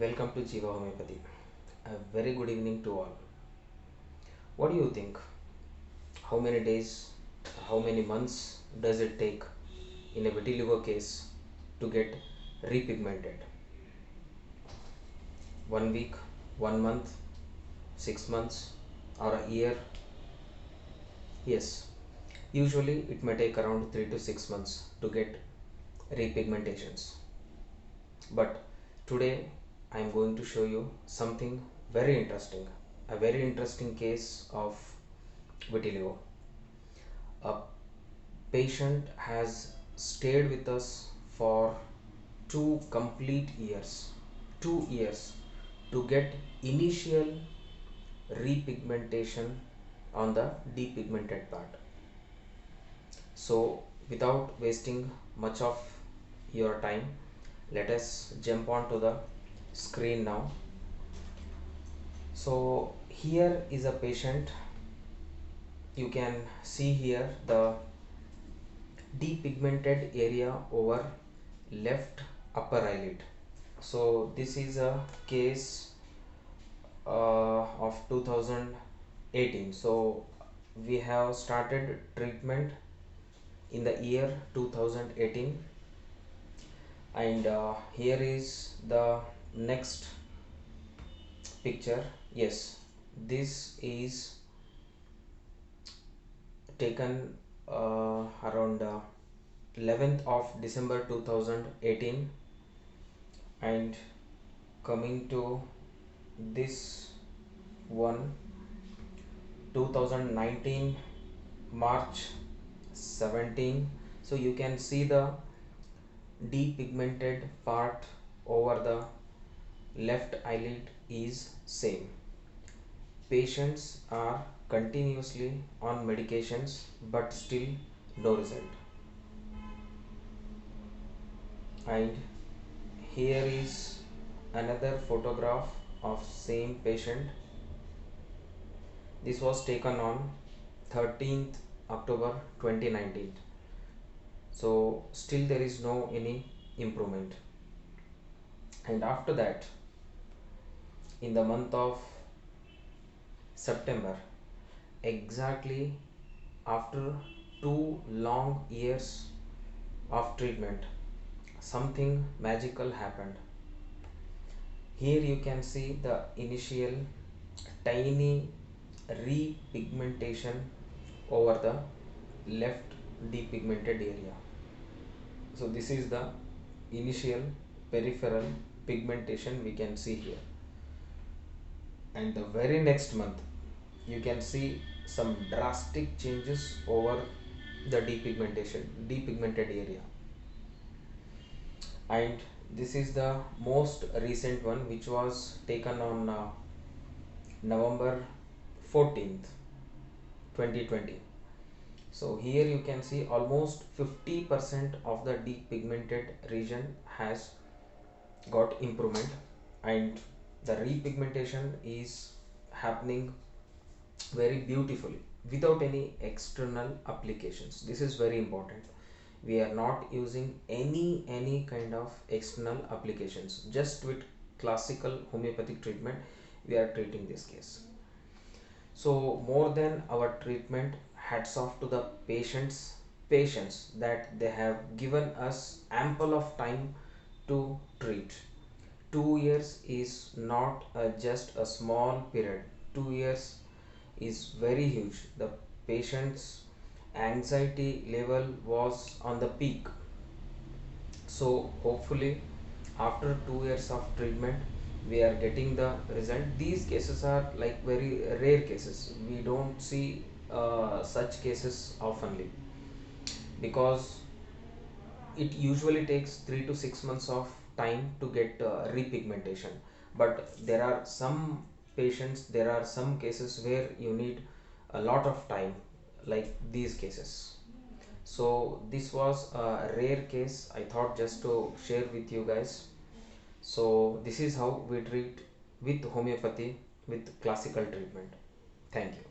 Welcome to Jiva Homeopathy. A very good evening to all. What do you think? How many days, how many months does it take in a vitiligo case to get repigmented? 1 week, 1 month, 6 months, or a year? Yes, usually it may take around 3 to 6 months to get repigmentations. But today I am going to show you something very interesting, a very interesting case of vitiligo. A patient has stayed with us for 2 complete years, 2 years to get initial repigmentation on the depigmented part. So without wasting much of your time, let us jump onto the screen now. So here is a patient. You can see here the depigmented area over left upper eyelid. So this is a case of 2018. So we have started treatment in the year 2018, and here is the next picture. Yes, this is taken around 11th of December 2018, and coming to this one, 2019 March 17. So you can see the depigmented part over the left eyelid is same. Patients are continuously on medications but still no result. And here is another photograph of same patient. This was taken on 13th October 2019. So still there is no any improvement. And after that, in the month of September, exactly after 2 long years of treatment, something magical happened. Here you can see the initial tiny repigmentation over the left depigmented area. So this is the initial peripheral pigmentation we can see here. And the very next month you can see some drastic changes over the depigmented area. And this is the most recent one, which was taken on November 14th 2020. So here you can see almost 50% of the depigmented region has got improvement, and the repigmentation is happening very beautifully without any external applications. This is very important. We are not using any kind of external applications. Just with classical homeopathic treatment we are treating this case. So more than our treatment, hats off to the patients that they have given us ample of time to treat. 2 years is not just a small period. 2 years is very huge. The patient's anxiety level was on the peak. So hopefully after 2 years of treatment we are getting the result. These cases are like very rare cases. We don't see such cases oftenly, because it usually takes 3 to 6 months of time to get repigmentation. But there are some patients, there are some cases where you need a lot of time, like these cases. So this was a rare case. I thought just to share with you guys. So this is how we treat with homeopathy, with classical treatment. Thank you.